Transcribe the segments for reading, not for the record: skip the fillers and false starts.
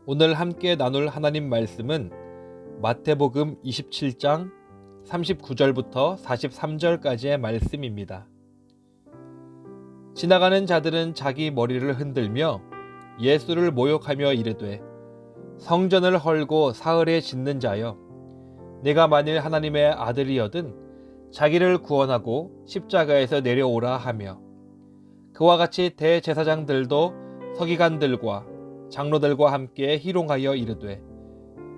오늘 함께 나눌 하나님 말씀은 마태복음 27장 39절부터 43절까지의 말씀입니다. 지나가는 자들은 자기 머리를 흔들며 예수를 모욕하며 이르되, 성전을 헐고 사흘에 짓는 자여, 내가 만일 하나님의 아들이여든 자기를 구원하고 십자가에서 내려오라 하며, 그와 같이 대제사장들도 서기관들과 장로들과 함께 희롱하여 이르되,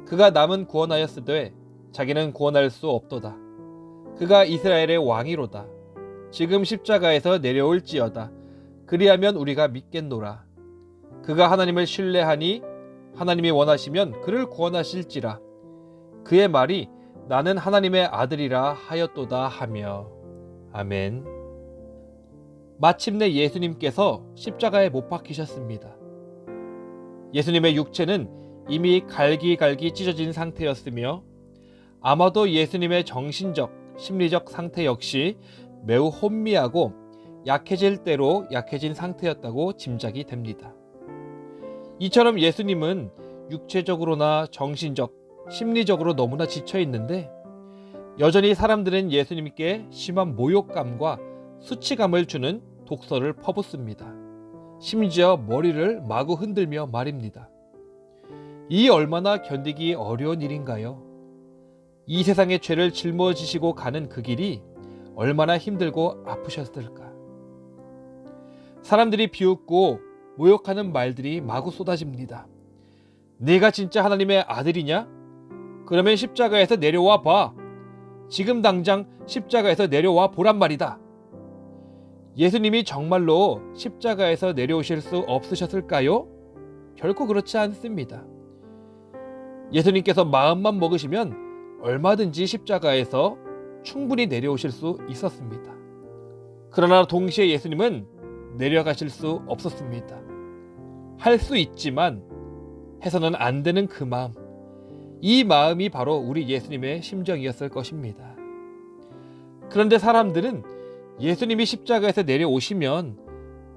그가 남은 구원하였으되 자기는 구원할 수 없도다. 그가 이스라엘의 왕이로다. 지금 십자가에서 내려올지어다. 그리하면 우리가 믿겠노라. 그가 하나님을 신뢰하니 하나님이 원하시면 그를 구원하실지라. 그의 말이 나는 하나님의 아들이라 하였도다 하며. 아멘. 마침내 예수님께서 십자가에 못 박히셨습니다. 예수님의 육체는 이미 갈기갈기 찢어진 상태였으며 아마도 예수님의 정신적, 심리적 상태 역시 매우 혼미하고 약해질 대로 약해진 상태였다고 짐작이 됩니다. 이처럼 예수님은 육체적으로나 정신적, 심리적으로 너무나 지쳐 있는데 여전히 사람들은 예수님께 심한 모욕감과 수치감을 주는 독설을 퍼붓습니다. 심지어 머리를 마구 흔들며 말입니다. 이 얼마나 견디기 어려운 일인가요? 이 세상의 죄를 짊어지시고 가는 그 길이 얼마나 힘들고 아프셨을까? 사람들이 비웃고 모욕하는 말들이 마구 쏟아집니다. 네가 진짜 하나님의 아들이냐? 그러면 십자가에서 내려와 봐. 지금 당장 십자가에서 내려와 보란 말이다. 예수님이 정말로 십자가에서 내려오실 수 없으셨을까요? 결코 그렇지 않습니다. 예수님께서 마음만 먹으시면 얼마든지 십자가에서 충분히 내려오실 수 있었습니다. 그러나 동시에 예수님은 내려가실 수 없었습니다. 할 수 있지만 해서는 안 되는 그 마음, 이 마음이 바로 우리 예수님의 심정이었을 것입니다. 그런데 사람들은 예수님이 십자가에서 내려오시면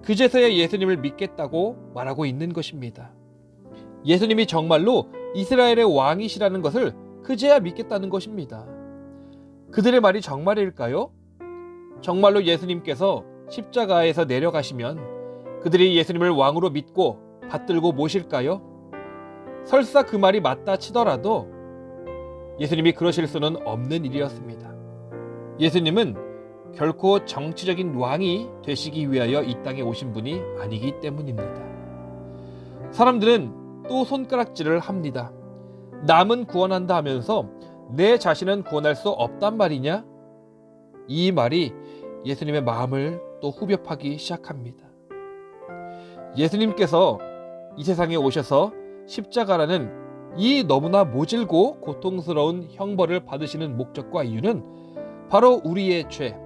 그제서야 예수님을 믿겠다고 말하고 있는 것입니다. 예수님이 정말로 이스라엘의 왕이시라는 것을 그제야 믿겠다는 것입니다. 그들의 말이 정말일까요? 정말로 예수님께서 십자가에서 내려가시면 그들이 예수님을 왕으로 믿고 받들고 모실까요? 설사 그 말이 맞다 치더라도 예수님이 그러실 수는 없는 일이었습니다. 예수님은 결코 정치적인 왕이 되시기 위하여 이 땅에 오신 분이 아니기 때문입니다. 사람들은 또 손가락질을 합니다. 남은 구원한다 하면서 내 자신은 구원할 수 없단 말이냐? 이 말이 예수님의 마음을 또 후벼파기 시작합니다. 예수님께서 이 세상에 오셔서 십자가라는 이 너무나 모질고 고통스러운 형벌을 받으시는 목적과 이유는 바로 우리의 죄,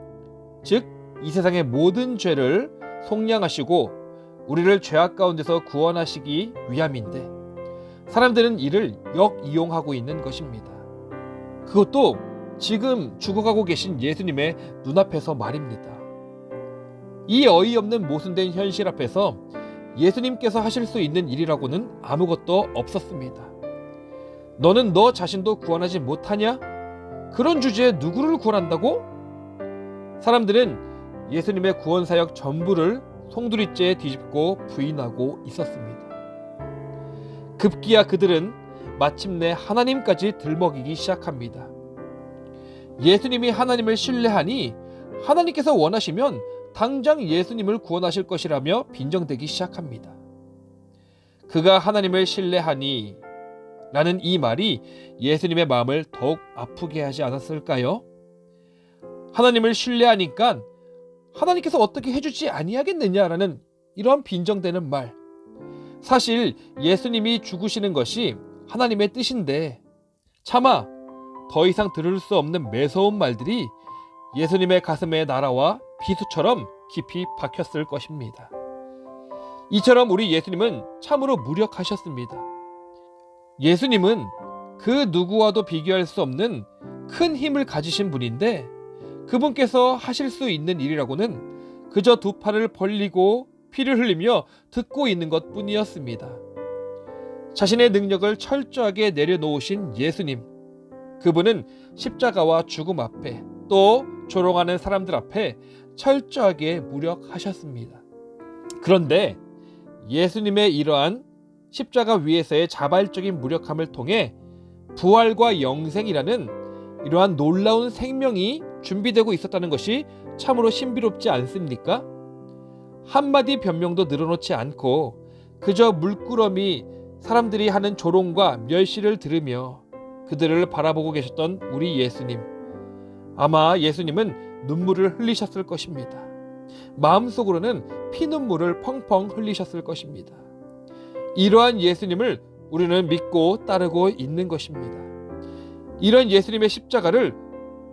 즉 이 세상의 모든 죄를 속량하시고 우리를 죄악 가운데서 구원하시기 위함인데 사람들은 이를 역이용하고 있는 것입니다. 그것도 지금 죽어가고 계신 예수님의 눈앞에서 말입니다. 이 어이없는 모순된 현실 앞에서 예수님께서 하실 수 있는 일이라고는 아무것도 없었습니다. 너는 너 자신도 구원하지 못하냐? 그런 주제에 누구를 구원한다고? 사람들은 예수님의 구원사역 전부를 송두리째에 뒤집고 부인하고 있었습니다. 급기야 그들은 마침내 하나님까지 들먹이기 시작합니다. 예수님이 하나님을 신뢰하니 하나님께서 원하시면 당장 예수님을 구원하실 것이라며 빈정대기 시작합니다. 그가 하나님을 신뢰하니 라는 이 말이 예수님의 마음을 더욱 아프게 하지 않았을까요? 하나님을 신뢰하니까 하나님께서 어떻게 해주지 아니하겠느냐라는 이런 빈정대는 말. 사실 예수님이 죽으시는 것이 하나님의 뜻인데 차마 더 이상 들을 수 없는 매서운 말들이 예수님의 가슴에 날아와 비수처럼 깊이 박혔을 것입니다. 이처럼 우리 예수님은 참으로 무력하셨습니다. 예수님은 그 누구와도 비교할 수 없는 큰 힘을 가지신 분인데 그분께서 하실 수 있는 일이라고는 그저 두 팔을 벌리고 피를 흘리며 듣고 있는 것뿐이었습니다. 자신의 능력을 철저하게 내려놓으신 예수님, 그분은 십자가와 죽음 앞에 또 조롱하는 사람들 앞에 철저하게 무력하셨습니다. 그런데 예수님의 이러한 십자가 위에서의 자발적인 무력함을 통해 부활과 영생이라는 이러한 놀라운 생명이 준비되고 있었다는 것이 참으로 신비롭지 않습니까? 한마디 변명도 늘어놓지 않고 그저 물끄러미 사람들이 하는 조롱과 멸시를 들으며 그들을 바라보고 계셨던 우리 예수님, 아마 예수님은 눈물을 흘리셨을 것입니다. 마음속으로는 피눈물을 펑펑 흘리셨을 것입니다. 이러한 예수님을 우리는 믿고 따르고 있는 것입니다. 이런 예수님의 십자가를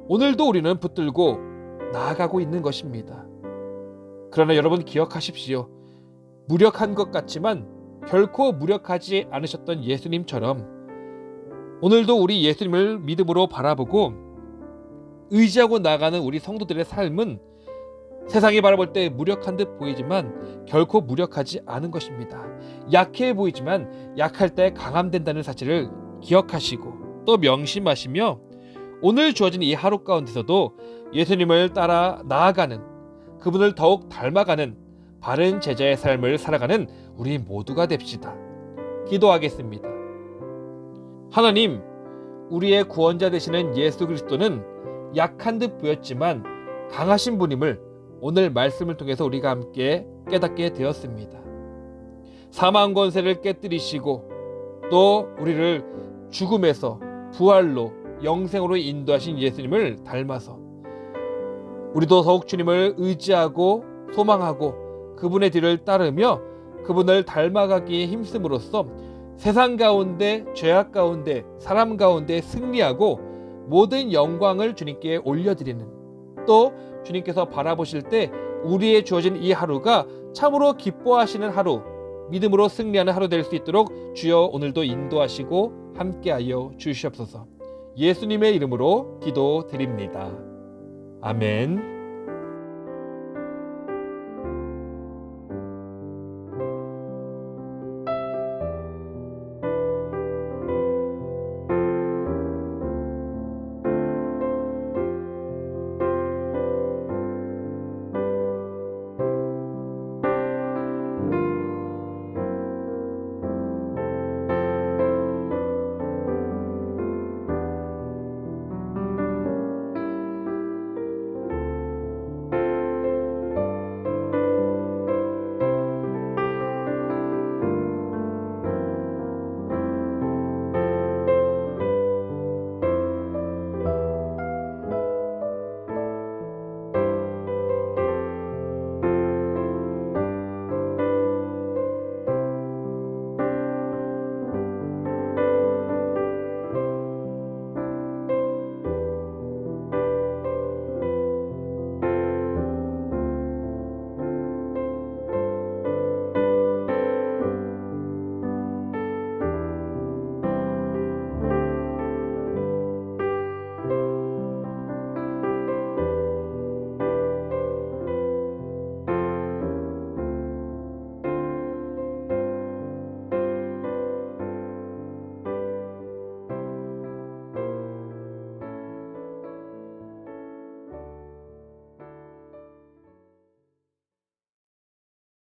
오늘도 우리는 붙들고 나아가고 있는 것입니다. 그러나 여러분 기억하십시오. 무력한 것 같지만 결코 무력하지 않으셨던 예수님처럼 오늘도 우리 예수님을 믿음으로 바라보고 의지하고 나가는 우리 성도들의 삶은 세상이 바라볼 때 무력한 듯 보이지만 결코 무력하지 않은 것입니다. 약해 보이지만 약할 때 강함된다는 사실을 기억하시고 또 명심하시며 오늘 주어진 이 하루 가운데서도 예수님을 따라 나아가는, 그분을 더욱 닮아가는 바른 제자의 삶을 살아가는 우리 모두가 됩시다. 기도하겠습니다. 하나님, 우리의 구원자 되시는 예수 그리스도는 약한 듯 보였지만 강하신 분임을 오늘 말씀을 통해서 우리가 함께 깨닫게 되었습니다. 사망 권세를 깨뜨리시고 또 우리를 죽음에서 부활로 영생으로 인도하신 예수님을 닮아서 우리도 더욱 주님을 의지하고 소망하고 그분의 뒤를 따르며 그분을 닮아가기에 힘씀으로써 세상 가운데, 죄악 가운데, 사람 가운데 승리하고 모든 영광을 주님께 올려드리는, 또 주님께서 바라보실 때 우리의 주어진 이 하루가 참으로 기뻐하시는 하루, 믿음으로 승리하는 하루 될 수 있도록 주여 오늘도 인도하시고 함께하여 주시옵소서. 예수님의 이름으로 기도드립니다. 아멘.